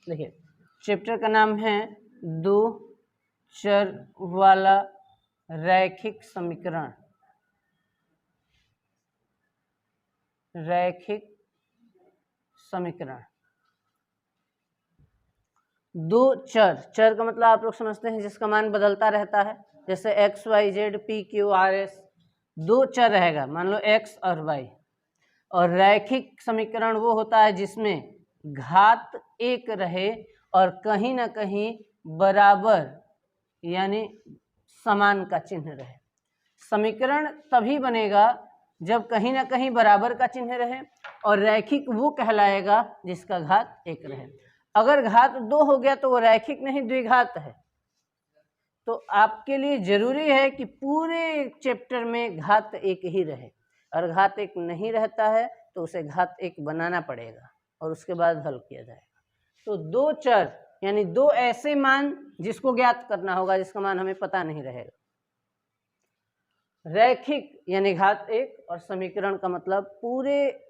देखिए चैप्टर का नाम है दो चर वाला रैखिक समीकरण। रैखिक समीकरण, दो चर, चर का मतलब आप लोग समझते हैं जिसका मान बदलता रहता है, जैसे x y z p q r s, दो चर रहेगा, मान लो एक्स और वाई। और रैखिक समीकरण वो होता है जिसमें घात एक रहे और कहीं ना कहीं बराबर यानी समान का चिन्ह रहे। समीकरण तभी बनेगा जब कहीं ना कहीं बराबर का चिन्ह रहे, और रैखिक वो कहलाएगा जिसका घात एक रहे। अगर घात दो हो गया तो वो रैखिक नहीं, द्विघात है। तो आपके लिए जरूरी है कि पूरे चैप्टर में घात एक ही रहे, और घात एक नहीं रहता है तो उसे घात एक बनाना पड़ेगा और उसके बाद हल किया जाएगा। तो दो चर यानी दो ऐसे मान जिसको ज्ञात करना होगा, जिसका मान हमें पता नहीं रहेगा। रैखिक यानी घात एक, और समीकरण का मतलब पूरे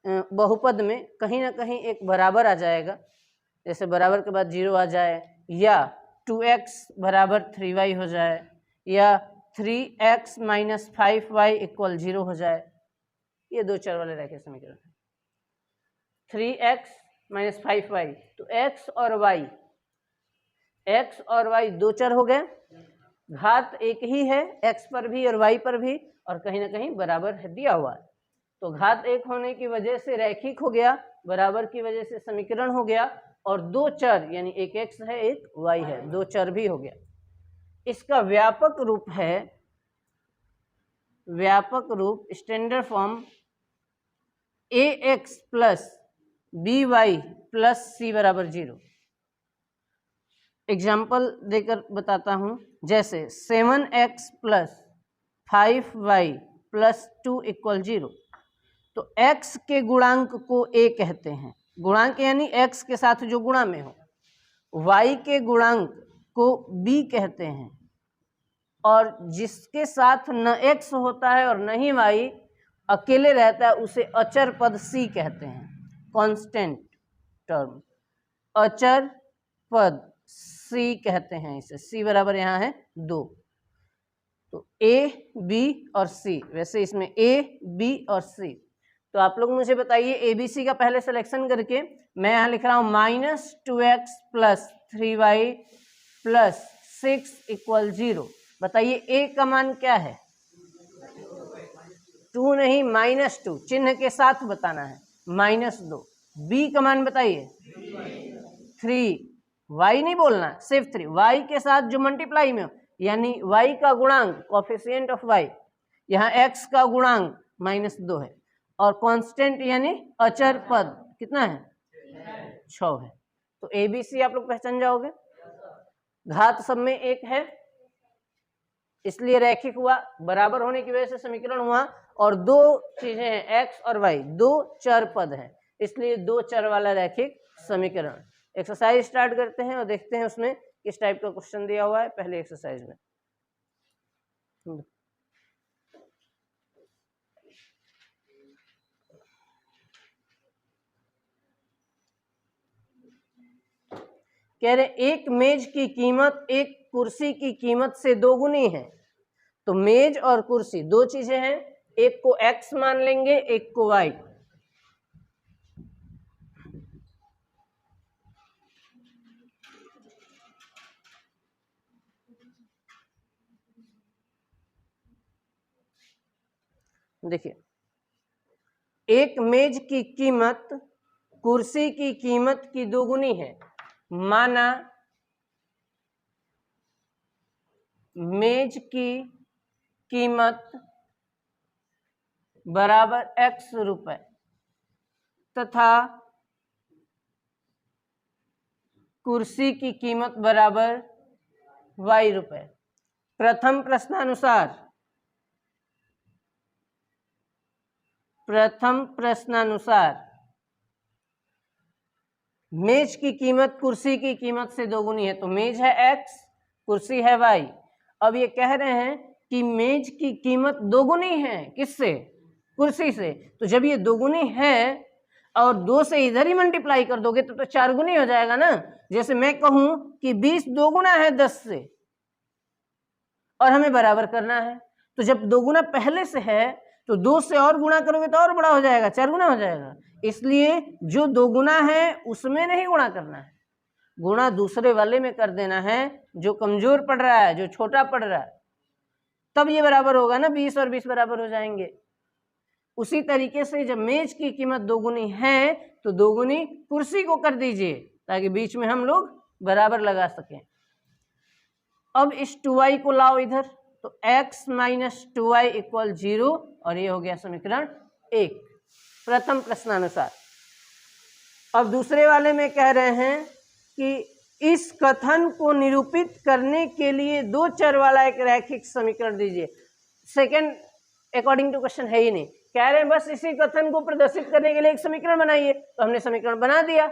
बहुपद में कहीं ना कहीं एक बराबर आ जाएगा, जैसे बराबर के बाद 0 आ जाए, या 2x बराबर 3y हो जाए, या 3x माइनस 5y इक्वल 0 हो जाए। ये दो चर वाले रैखिक समीकरण है। 3x माइनस 5y, तो x और y दो चर हो गए, घात एक ही है x पर भी और y पर भी, और कहीं ना कहीं बराबर है दिया हुआ है। तो घात एक होने की वजह से रैखिक हो गया, बराबर की वजह से समीकरण हो गया, और दो चर यानी एक x है एक y है, दो चर भी हो गया। इसका व्यापक रूप है, व्यापक रूप standard form ax plus by plus c बराबर 0। एग्जाम्पल देकर बताता हूं, जैसे 7x plus 5y plus 2 equal 0। तो x के गुणांक को a कहते हैं, गुणांक यानी x के साथ जो गुणा में हो। y के गुणांक को b कहते हैं, और जिसके साथ न x होता है और न ही y, अकेले रहता है, उसे अचर पद c कहते हैं, कांस्टेंट टर्म, अचर पद c कहते हैं इसे। c बराबर यहाँ है 2। तो a b और c, वैसे इसमें a b और c। तो आप लोग मुझे बताइए ABC का पहले सिलेक्शन करके, मैं यहाँ लिख रहा हूँ -2x plus 3y plus 6 equal 0। बताइए a का मान क्या है? 2 नहीं, -2, चिन्ह के साथ बताना है, -2। b का मान बताइए 3, y नहीं बोलना, सिर्फ 3, y के साथ जो मल्टीप्लाई में हो, यानी y का गुणांक कोफिशिएंट ऑफ y, यहाँ x का गुणांक -2 है, और कांस्टेंट यानी अचर पद कितना है? 6 है। तो ABC आप लोग पहचान जाओगे। घात सब में एक है, इसलिए रैखिक हुआ, बराबर होने की वजह से समीकरण हुआ, और दो चीजें हैं x और y, दो चर पद है, इसलिए दो चर वाला रैखिक समीकरण। एक्सरसाइज स्टार्ट करते हैं और देखते हैं उसमें किस टाइप का क्वेश्चन दिया हुआ है। पहले एक्सरसाइज में कह रहे एक मेज की कीमत एक कुर्सी की कीमत से दोगुनी है। तो मेज और कुर्सी दो चीजें हैं, एक को x मान लेंगे, एक को y। देखिए, एक मेज की कीमत कुर्सी की कीमत की दोगुनी है, माना मेज की कीमत बराबर x रुपए तथा कुर्सी की कीमत बराबर y रुपए। प्रथम प्रश्नानुसार मेज की कीमत कुर्सी की कीमत से दोगुनी है, तो मेज है x, कुर्सी है y। अब ये कह रहे हैं कि मेज की कीमत दोगुनी है, किससे? कुर्सी से। तो जब ये दोगुनी है, और 2 से इधर ही मल्टीप्लाई कर दोगे तो 4 गुनी हो जाएगा ना। जैसे मैं कहूं कि 20 2 गुना है 10 से और हमें बराबर करना है, तो जब 2 गुना पहले से है तो 2 से और गुणा करोगे तो और बड़ा हो जाएगा, 4 गुना हो जाएगा। इसलिए जो 2 गुना है उसमें नहीं गुणा करना है, गुणा दूसरे वाले में कर देना है जो कमजोर पड़ रहा है, जो छोटा पड़ रहा है, तब ये बराबर होगा ना, 20 और 20 बराबर हो जाएंगे। उसी तरीके से जब मेज की कीमत 2 गुनी है तो 2 गुनी कुर्सी को कर दीजिए ताकि बीच में हम लोग बराबर लगा सकें। अब इस 2y को लाओ इधर, तो x माइनस 2y इक्वल 0 और ये हो गया समीकरण 1 प्रथम प्रश्नानुसार। अब दूसरे वाले में कह रहे हैं कि इस कथन को निरूपित करने के लिए 2 चर वाला एक रैखिक समीकरण दीजिए। सेकंड अकॉर्डिंग टू क्वेश्चन है ही नहीं, कह रहे हैं बस इसी कथन को प्रदर्शित करने के लिए एक समीकरण बनाइए, तो हमने समीकरण बना दिया।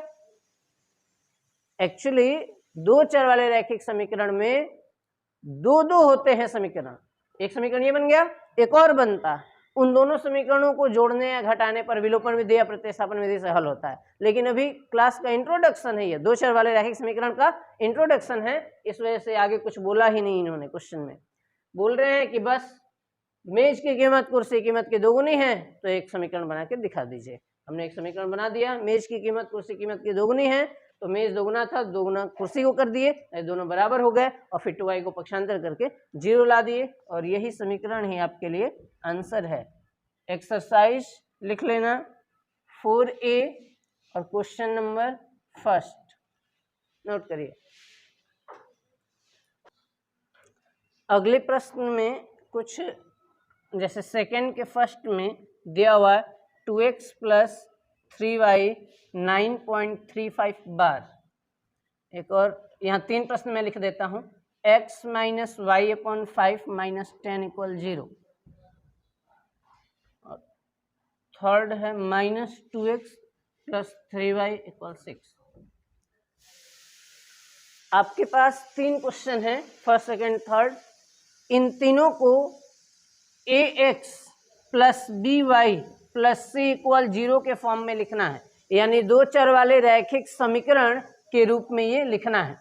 एक्चुअली 2 चर वाले रैखिक समीकरण में 2 होते हैं समीकरण, एक समीकरण ये बन गया, एक और बनता, उन दोनों समीकरणों को जोड़ने या घटाने पर विलोपन विधि या प्रतिस्थापन विधि से हल होता है। लेकिन अभी क्लास का इंट्रोडक्शन है, ये 2 चर वाले रैखिक समीकरण का इंट्रोडक्शन है, इस वजह से आगे कुछ बोला ही नहीं इन्होंने। क्वेश्चन में बोल रहे हैं कि बस मेज की कीमत कुर्सी की कीमत की 2 गुनी है तो एक समीकरण बना के दिखा दीजिए। हमने एक समीकरण बना दिया, मेज की कीमत कुर्सी की कीमत की 2 गुनी है, तो मेज 2 गुना था, 2 गुना कुर्सी को कर दिए, दोनों बराबर हो गए और फिर 2y को पक्षांतर करके 0 ला दिए और यही समीकरण ही आपके लिए आंसर है। एक्सरसाइज लिख लेना 4A और क्वेश्चन नंबर फर्स्ट नोट करिए। अगले प्रश्न में कुछ जैसे सेकेंड के फर्स्ट में दिया हुआ 2x प्लस 3y 9.35 बार। एक और यहाँ 3 प्रश्न मैं लिख देता हूँ, x minus y upon 5 minus 10 equal 0। और थर्ड है minus 2x plus 3y equal 6। आपके पास 3 क्वेश्चन हैं, फर्स्ट सेकेंड थर्ड। इन तीनों को ax plus by plus c equal 0 के फॉर्म में लिखना है, यानी 2 चर वाले रैखिक समीकरण के रूप में ये लिखना है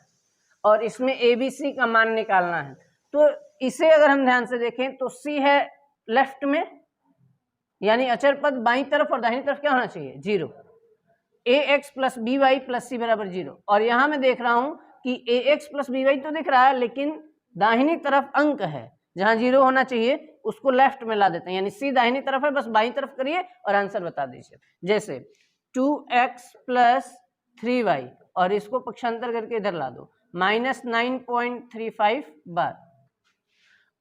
और इसमें abc का मान निकालना है। तो इसे अगर हम ध्यान से देखें तो c है लेफ्ट में, यानी अचर पद बाईं तरफ और दाहिनी तरफ क्या होना चाहिए 0। ax plus by plus c बराबर 0। और यहाँ मैं देख रहा हूँ कि ax प्लस by तो दिख रहा है, लेकिन दाहिनी तरफ अंक है जहाँ 0 होना चाहिए, उसको लेफ्ट में ला देते हैं, यानी c दाहिनी तरफ है, बस बाईं तरफ करिए और आंसर बता दीजिए। जैसे 2x प्लस 3y और इसको पक्षांतर करके इधर ला दो, माइनस 9.35 बार।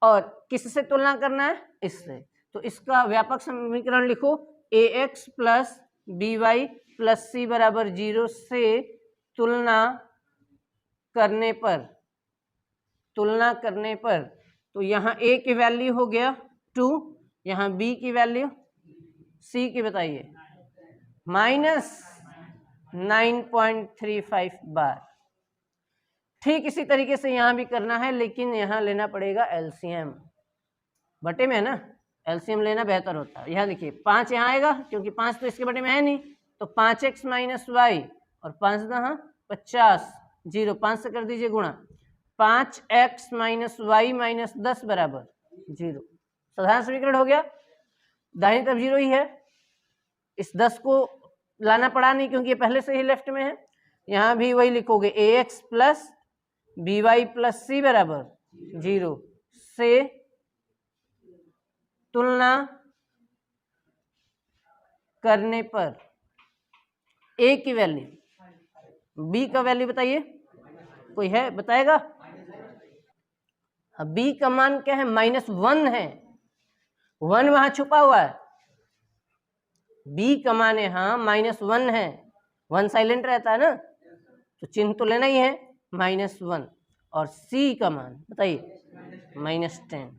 और किससे तुलना करना है, इससे, तो इसका व्यापक समीकरण लिखो, ax plus by plus c बराबर 0 से तुलना करने पर तो यहाँ a की वैल्यू हो गया 2, यहाँ b की वैल्यू, c की बताइए माइनस 9.35 बार। ठीक इसी तरीके से यहाँ भी करना है, लेकिन यहाँ लेना पड़ेगा एलसीएम, बटे में है ना, एलसीएम लेना बेहतर होता है। यहाँ देखिए 5 यहाँ आएगा क्योंकि 5 तो इसके बटे में है नहीं, तो 5x माइनस वाई और 5 दहाँ 50, 0 5 से कर दीजिए गुणा, 5x माइनस वाई माइनस 10 बराबर 0। साधारण समीकरण हो गया, दाहिनी तरफ 0 ही है, इस 10 को लाना पड़ा नहीं क्योंकि ये पहले से ही लेफ्ट में है। यहाँ भी वही लिखोगे, ax plus by plus c बराबर 0 से तुलना करने पर a की वैल्यू, b का वैल्यू बताइए, कोई है बताएगा? b का मान क्या है, -1 है, 1 वहां छुपा हुआ है, b का मान यहाँ -1 है, 1 साइलेंट रहता है ना, तो चिन्ह तो लेना ही है -1। और c का मान बताइए -10।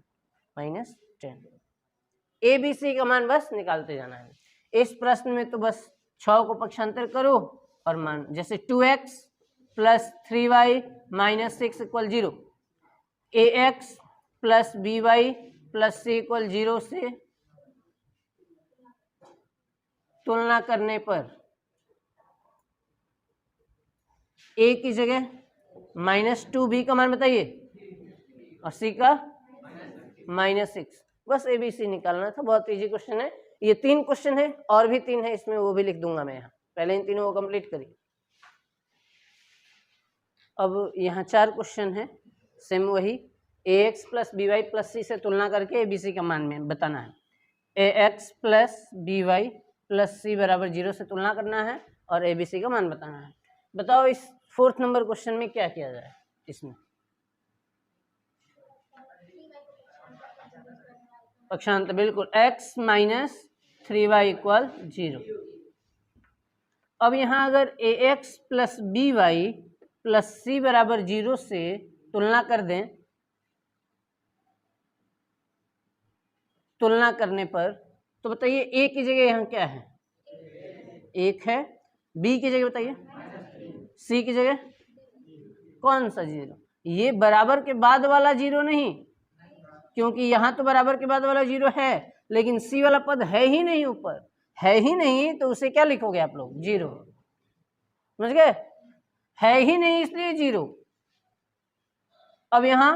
a b c का मान बस निकालते जाना है। इस प्रश्न में तो बस 6 को पक्षांतर करो और मान, जैसे 2x plus 3y minus 6 equal 0, ax plus by plus c equal 0 से तुलना करने पर ए की जगह -2, बी का मान बताइए, और सी का -6। बस ए बी सी निकालना था, बहुत इजी क्वेश्चन है। ये 3 क्वेश्चन है, और भी 3 है इसमें, वो भी लिख दूंगा मैं यहाँ। पहले इन तीनों को कंप्लीट करिए। अब यहाँ 4 क्वेश्चन है, सेम वही। ax plus B Y plus C से तुलना करके ए बी सी का मान में बताना है। ax plus B Y plus C बराबर 0 से तुलना करना है और ए बी सी का मान बताना है। बताओ इस 4th नंबर क्वेश्चन में क्या किया जाए। इसमें पक्षांतर, बिल्कुल, x माइनस 3y इक्वल 0। अब यहाँ अगर ax plus B Y plus C बराबर 0 से तुलना कर दें, तुलना करने पर तो बताइए a की जगह यहाँ क्या है, 1 है। b की जगह बताइए, c की जगह कौन सा 0? ये बराबर के बाद वाला 0 नहीं, क्योंकि यहाँ तो बराबर के बाद वाला 0 है, लेकिन c वाला पद है ही नहीं, ऊपर है ही नहीं, तो उसे क्या लिखोगे आप लोग, 0। समझ गए? है ही नहीं इसलिए 0। अब यहाँ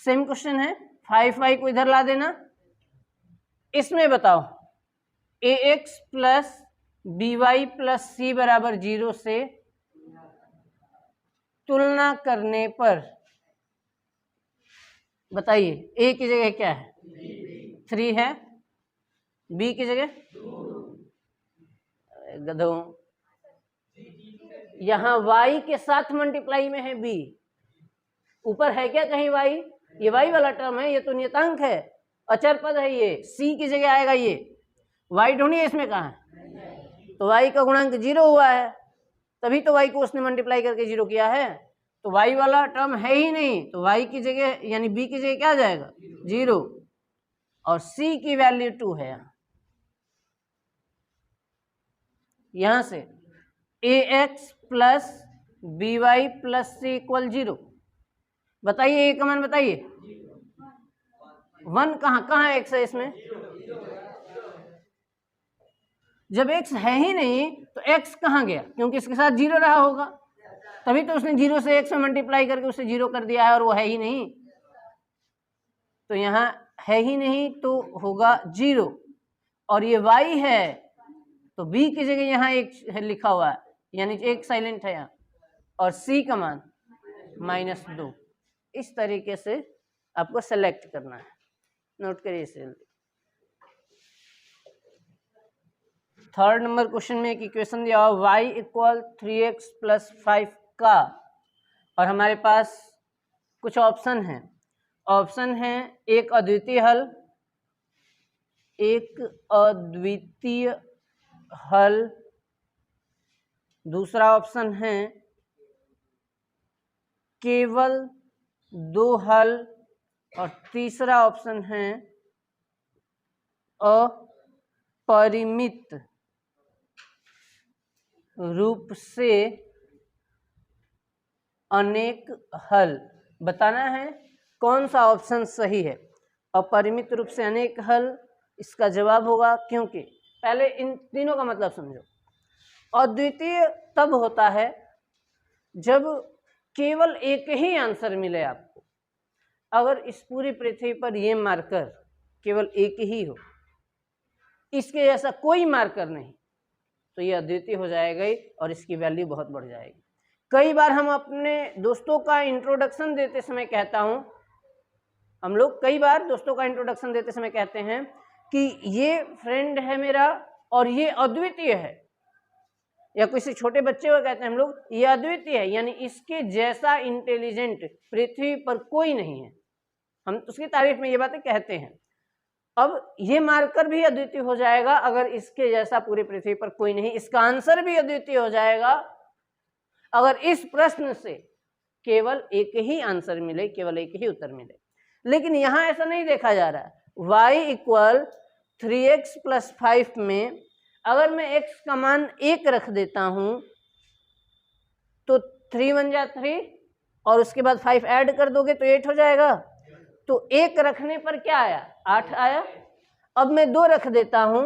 सेम क्वेश्चन है, 5y को इधर ला देना। इसमें बताओ ax plus B Y plus C बराबर 0 से तुलना करने पर बताइए a की जगह क्या है, 3 है। b की जगह गधों, यहाँ y के साथ मल्टीप्लाई में है b, ऊपर है क्या कहीं y? ये y वाला टर्म है, ये तो नियतांक है, अचर पद है, ये c की जगह आएगा। ये y ढूंढिए इसमें कहाँ है, तो y का गुणांक 0 हुआ है, तभी तो y को उसने मल्टीप्लाई करके 0 किया है। तो y वाला टर्म है ही नहीं, तो y की जगह यानी b की जगह क्या आ जाएगा, 0, और c की वैल्यू 2 है। यहाँ से ax plus B Y plus C equal 0। बताइए a का मान बताइए, 1 कहाँ x है इसमें? जब x है ही नहीं तो x कहाँ गया, क्योंकि इसके साथ 0 रहा होगा, तभी तो उसने 0 से x में मल्टीप्लाई करके उसे 0 कर दिया है, और वो है ही नहीं, तो यहाँ है ही नहीं तो होगा 0। और ये y है तो b की जगह यहाँ 1 लिखा हुआ है, यानी 1 साइलेंट है यहाँ, और c का मान -2। इस तरीके से आपको सेलेक्ट करना है, नोट करिए इसे। 3rd नंबर क्वेश्चन में एक इक्वेशन दिया हुआ y इक्वल 3x प्लस 5 का, और हमारे पास कुछ ऑप्शन हैं। ऑप्शन है एक अद्वितीय हल, एक अद्वितीय हल, दूसरा ऑप्शन है केवल 2 हल, और तीसरा ऑप्शन है अपरिमित रूप से अनेक हल। बताना है कौन सा ऑप्शन सही है। अपरिमित रूप से अनेक हल इसका जवाब होगा, क्योंकि पहले इन तीनों का मतलब समझो। अद्वितीय तब होता है जब केवल एक ही आंसर मिले आपको। अगर इस पूरी पृथ्वी पर ये मार्कर केवल एक ही हो, इसके जैसा कोई मार्कर नहीं, तो ये अद्वितीय हो जाएगा ही, और इसकी वैल्यू बहुत बढ़ जाएगी। कई बार हम अपने दोस्तों का इंट्रोडक्शन देते समय कहता हूं, हम लोग कई बार दोस्तों का इंट्रोडक्शन देते समय कहते हैं कि ये फ्रेंड है मेरा और ये अद्वितीय है, या किसी छोटे बच्चे को कहते हैं हम लोग ये अद्वितीय है, यानी इसके जैसा इंटेलिजेंट पृथ्वी पर कोई नहीं है। हम उसकी तारीफ में ये बातें कहते हैं। अब ये मार्कर भी अद्वितीय हो जाएगा अगर इसके जैसा पूरी पृथ्वी पर कोई नहीं। इसका आंसर भी अद्वितीय हो जाएगा अगर इस प्रश्न से केवल एक ही आंसर मिले, केवल एक ही उत्तर मिले। लेकिन यहां ऐसा नहीं देखा जा रहा है। y इक्वल 3x प्लस 5 में अगर मैं x का मान 1 रख देता हूं तो 3 बन जा 3, और उसके बाद 5 ऐड कर दोगे तो 8 हो जाएगा। तो 1 रखने पर क्या आया, 8 आया। अब मैं 2 रख देता हूं,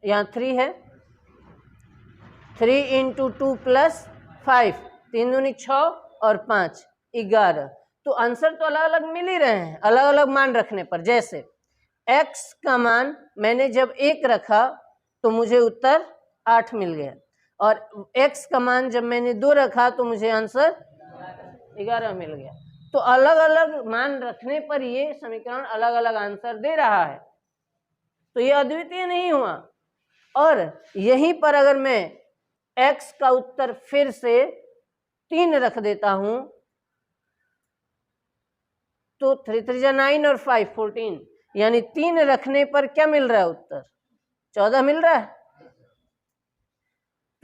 यहां 3 है, 3 × 2 प्लस 5, 3 दूनी 6 और 5 11। तो आंसर तो अलग अलग मिल ही रहे हैं अलग अलग मान रखने पर। जैसे x का मान मैंने जब 1 रखा तो मुझे उत्तर 8 मिल गया, और x का मान जब मैंने 2 रखा तो मुझे आंसर 11 मिल गया। तो अलग अलग मान रखने पर ये समीकरण अलग अलग आंसर दे रहा है, तो ये अद्वितीय नहीं हुआ। और यहीं पर अगर मैं x का उत्तर फिर से 3 रख देता हूं तो 3 3 जा 9 और 5 14, यानी 3 रखने पर क्या मिल रहा है उत्तर 14 मिल रहा है।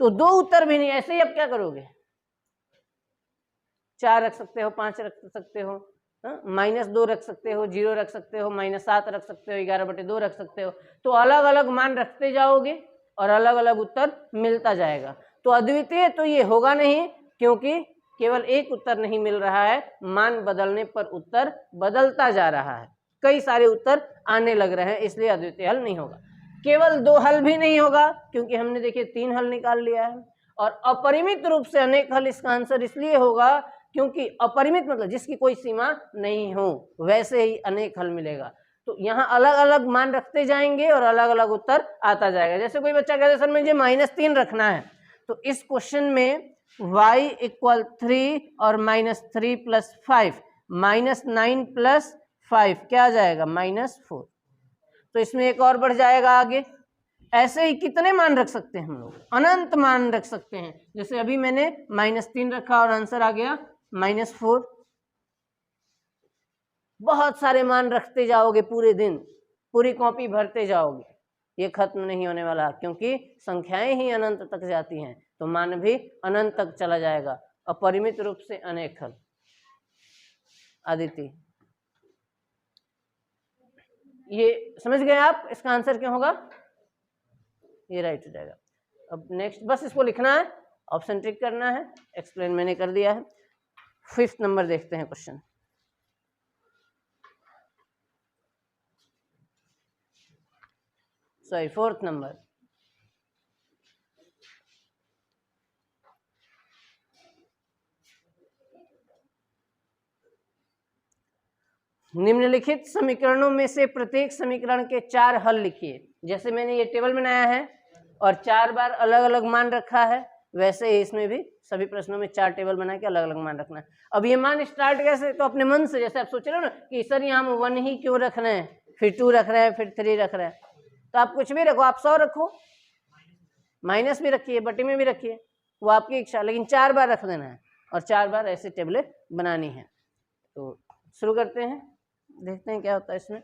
तो 2 उत्तर भी नहीं, ऐसे ही अब क्या करोगे, 4 रख सकते हो, 5 रख सकते हो, -2 रख सकते हो, 0 रख सकते हो, -7 रख सकते हो, 11/2 रख सकते हो। तो अलग अलग मान रखते जाओगे और अलग अलग उत्तर मिलता जाएगा। तो अद्वितीय तो ये होगा नहीं, क्योंकि केवल एक उत्तर नहीं मिल रहा है, मान बदलने पर उत्तर बदलता जा रहा है, कई सारे उत्तर आने लग रहे हैं, इसलिए अद्वितीय हल नहीं होगा। केवल 2 हल भी नहीं होगा, क्योंकि हमने देखिए 3 हल निकाल लिया है। और अपरिमित रूप से अनेक हल इसका आंसर इसलिए होगा क्योंकि अपरिमित मतलब जिसकी कोई सीमा नहीं हो, वैसे ही अनेक हल मिलेगा। तो यहाँ अलग अलग मान रखते जाएंगे और अलग अलग उत्तर आता जाएगा। जैसे कोई बच्चा कहता है सर मुझे -3 रखना है, तो इस क्वेश्चन में y = 3 और -3 + 5 -9 + 5 क्या आ जाएगा -4। तो इसमें एक और बढ़ जाएगा आगे। ऐसे ही कितने मान रख सकते हैं हम लोग, अनंत मान रख सकते हैं। जैसे अभी मैंने -3 रखा और आंसर आ गया -4। बहुत सारे मान रखते जाओगे पूरे दिन, पूरी कॉपी भरते जाओगे, ये खत्म नहीं होने वाला, क्योंकि संख्याएं ही अनंत तक जाती हैं, तो मान भी अनंत तक चला जाएगा। अपरिमित रूप से अनेक हल। आदित्य, ये समझ गए आप, इसका आंसर क्या होगा, ये राइट हो जाएगा। अब नेक्स्ट बस इसको लिखना है, ऑप्शन टिक करना है, एक्सप्लेन मैंने कर दिया है। 5th नंबर देखते हैं क्वेश्चन। Sorry 4th number. निम्नलिखित समीकरणों में से प्रत्येक समीकरण के 4 हल लिखिए। जैसे मैंने ये टेबल बनाया है और 4 बार अलग अलग मान रखा है, वैसे ही इसमें भी सभी प्रश्नों में 4 टेबल बना के अलग अलग मान रखना है। अब ये मान स्टार्ट कैसे, तो अपने मन से, जैसे आप सोच रहे हो ना कि सर यहाँ हम 1 ही क्यों रख रहे हैं, फिर 2 रख रहे हैं, फिर 3 रख रहे हैं, तो आप कुछ भी रखो, आप 100 रखो, माइनस भी रखिए, बटे में भी रखिए, वो आपकी इच्छा, लेकिन 4 बार रख देना है और 4 बार ऐसी टेबलें बनानी है। तो शुरू करते हैं, देखते हैं क्या होता है इसमें।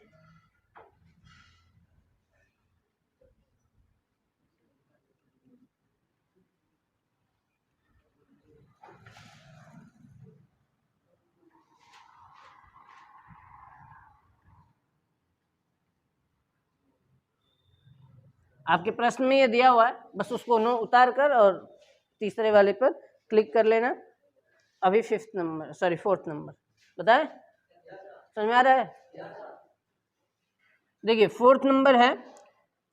आपके प्रश्न में ये दिया हुआ है, बस उसको नो उतार कर और तीसरे वाले पर क्लिक कर लेना। अभी 4th नंबर बताए, समझ में आ रहा है। देखिए 4th नंबर है,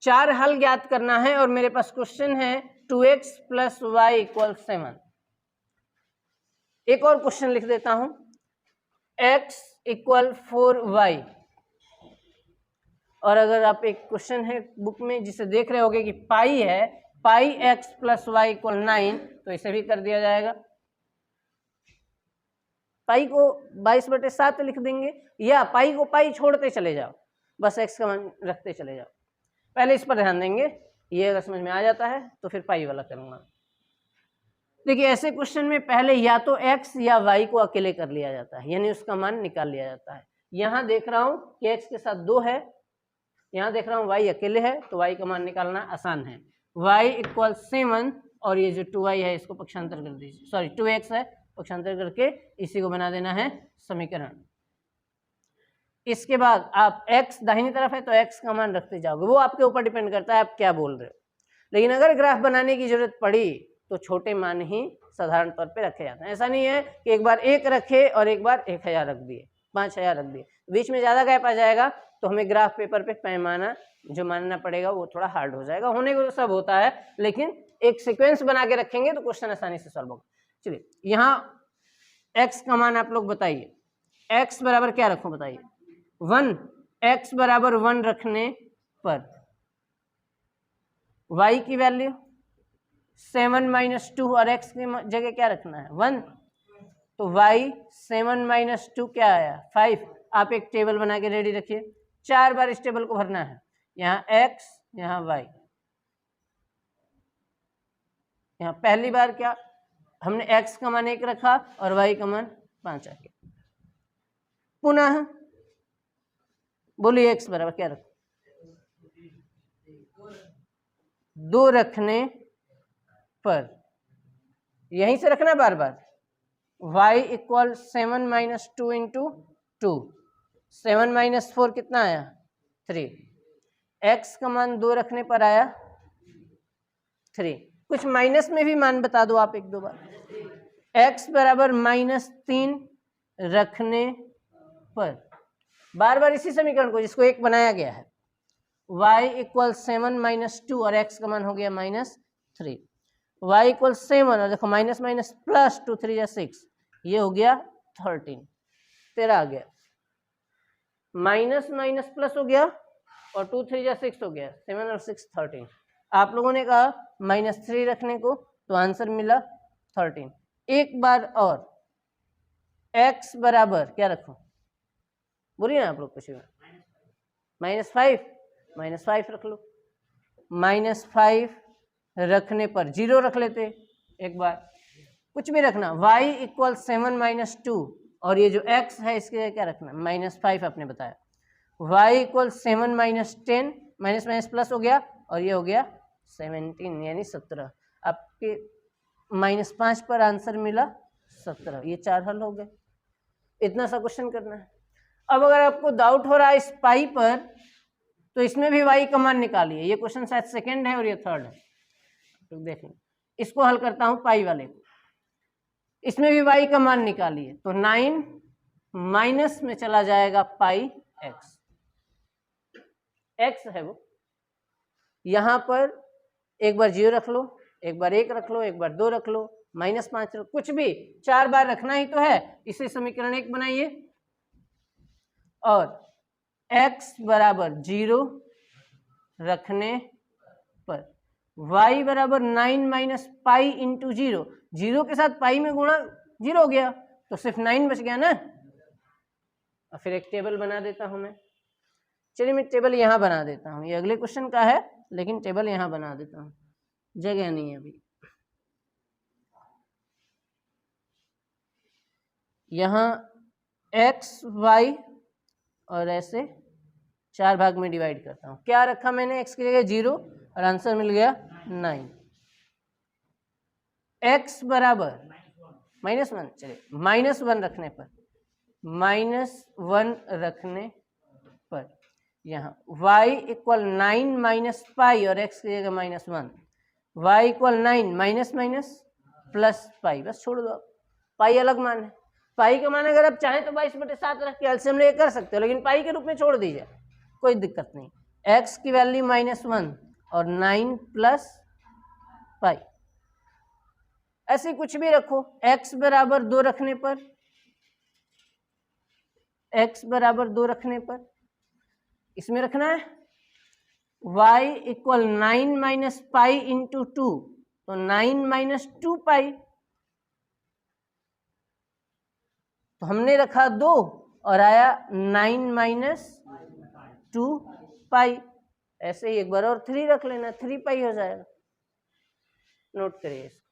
4 हल ज्ञात करना है और मेरे पास क्वेश्चन है 2x + y = 7। एक और क्वेश्चन लिख देता हूं, x = 4y। और अगर आप एक क्वेश्चन है बुक में जिसे देख रहे होगे कि पाई है, पाई x + y = 9, तो इसे भी कर दिया जाएगा। पाई को 22/7 लिख देंगे, या पाई को पाई छोड़ते चले जाओ, बस x का मान रखते चले जाओ। पहले इस पर ध्यान देंगे, ये अगर समझ में आ जाता है तो फिर पाई वाला करूंगा। देखिए ऐसे क्वेश्चन में पहले या तो x या y को अकेले कर लिया जाता है, यानी उसका मान निकाल लिया जाता है। यहाँ देख रहा हूँ कि x के साथ 2 है, यहाँ देख रहा हूँ y अकेले है, तो y का मान निकालना आसान है। y = 7 और ये जो 2y है इसको पक्षांतर कर दीजिए, सॉरी 2x है, पक्षांतर करके इसी को बना देना है समीकरण। इसके बाद आप x दाहिनी तरफ है तो x का मान रखते जाओगे, वो आपके ऊपर डिपेंड करता है आप क्या बोल रहे हो। लेकिन अगर ग्राफ बनाने की जरूरत पड़ी तो छोटे मान ही साधारण तौर पे रखे जाते हैं। ऐसा नहीं है कि एक बार 1 रखे और एक बार 1000 रख दिए, 5000 रख दिए, बीच में ज़्यादा गैप आ जाएगा तो हमें ग्राफ पेपर पे पैमाना जो मानना पड़ेगा वो थोड़ा हार्ड हो जाएगा। होने को तो सब होता है, लेकिन एक सीक्वेंस बना के रखेंगे तो क्वेश्चन आसानी से सॉल्व होगा। चलिए यहाँ x का मान आप लोग बताइए, x बराबर क्या रखूं बताइए, 1। x बराबर 1 रखने पर y की वैल्यू 7 - 2 और x की जगह क्या रखना है 1, तो y 7 - 2 क्या आया 5। आप एक टेबल बना के रेडी रखिए, 4 बार इस टेबल को भरना है, यहाँ x यहाँ y। यहाँ पहली बार क्या हमने x का मान 1 रखा और y का मान 5 आ गया। पुनः बोलिए x बराबर क्या रखो, 2 रखने पर, यहीं से रखना बार बार, y इक्वल 7 - 2 इंटू 2, 7 - 4 कितना आया 3, x का मान 2 रखने पर आया 3। कुछ माइनस में भी मान बता दो आप 1-2 बार, x बराबर -3 रखने पर, बार बार इसी समीकरण को जिसको 1 बनाया गया है, y इक्वल 7 - 2 और x का मान हो गया -3, y इक्वल 7 और देखो माइनस माइनस प्लस 2 3 6, ये हो गया 13, 13 आ गया, माइनस माइनस प्लस हो गया और 2 3 6 हो गया, 7 और 6 13। आप लोगों ने कहा -3 रखने को, तो आंसर मिला 13। एक बार और x बराबर क्या रखो, बोलिए ना आप लोग कुछ, -5 रख लो, -5 रखने पर 0 रख लेते एक बार, कुछ भी रखना, y इक्वल 7 - 2 और ये जो x है इसके लिए क्या रखना -5 आपने बताया, y equal 7 - 10, minus minus plus हो गया और ये हो गया 17 यानी 17। आपके -5 पर आंसर मिला 17। ये 4 हल हो गए, इतना सा क्वेश्चन करना है। अब अगर आपको डाउट हो रहा है इस पाई पर, तो इसमें भी y का मान निकालिए। ये क्वेश्चन शायद सेकंड है और ये थर्ड है, तो देखें इसको हल करता हूं पाई वाले को, इसमें भी y का मान निकालिए, तो 9 माइनस में चला जाएगा पाई x, x है वो, यहां पर एक बार 0 रख लो, एक बार 1 रख लो, एक बार 2 रख लो, -5 रख, कुछ भी 4 बार रखना ही तो है, इसे समीकरण 1 बनाइए और x बराबर 0 रखने पर y बराबर 9 - पाई इंटू 0, 0 के साथ पाई में गुणा 0 हो गया तो सिर्फ 9 बच गया ना। और फिर एक टेबल बना देता हूं मैं, चलिए मैं टेबल यहां बना देता हूं, ये अगले क्वेश्चन का है लेकिन टेबल यहां बना देता हूं, जगह नहीं है अभी। यहाँ x y और ऐसे 4 भाग में डिवाइड करता हूँ, क्या रखा मैंने x की जगह 0 और आंसर मिल गया 9। x बराबर -1, चलिए -1 रखने पर, -1 रखने पर यहाँ y इक्वल 9 - पाई और x की जगह -1, y equal 9 minus minus plus pi, बस छोड़ दो। पाई अलग मान है, पाई का मान अगर आप चाहें तो 22/7 रख के एलसीएम लेके कर सकते हो, लेकिन पाई के रूप में छोड़ दीजिए, कोई दिक्कत नहीं। x की वैल्यू -1 और 9 प्लस पाई, ऐसे कुछ भी रखो। x बराबर 2 रखने पर, x बराबर 2 रखने पर इसमें रखना है y इक्वल 9 - पाई इंटू 2, तो 9 - 2 पाई, तो हमने रखा 2 और आया 9 - 2 पाई। ऐसे ही एक बार और 3 रख लेना, 3 पाई हो जाएगा, नोट करिए इसको।